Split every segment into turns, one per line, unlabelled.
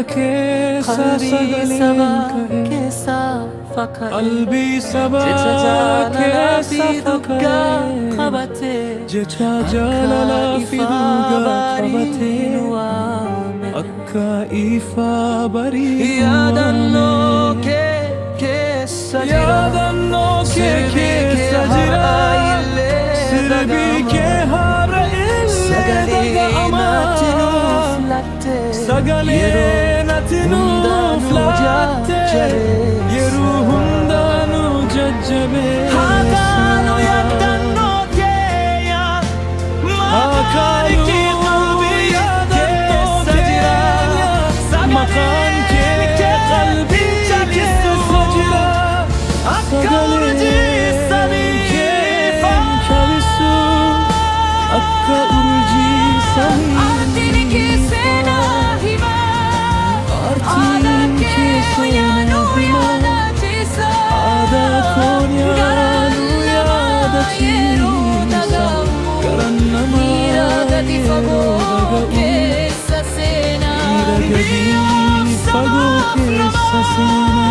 ke sagaling ke qalbi sabah ke safakare jecha jalala fiduga khabate akka ifa bari
yadanno ke sajira
sirbi ke hara sagale natinu flatte yeru hundanu jajjabe
hakanu yadanno ke ya makani ki qalbi yadanno sajira
makan ke qalbi ke sajira
akkarji sani
kavisu akka urji sani
artin ki sena hiva
artin ke sena hiva ada konyanu yada chisa karannama
iragati fago ke sasena
iragati fago ke sasena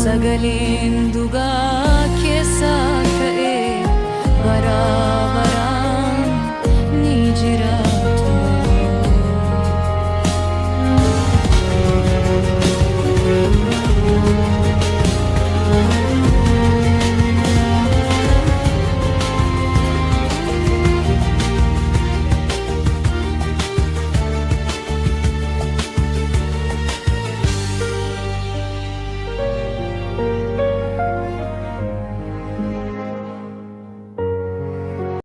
Sagalinduga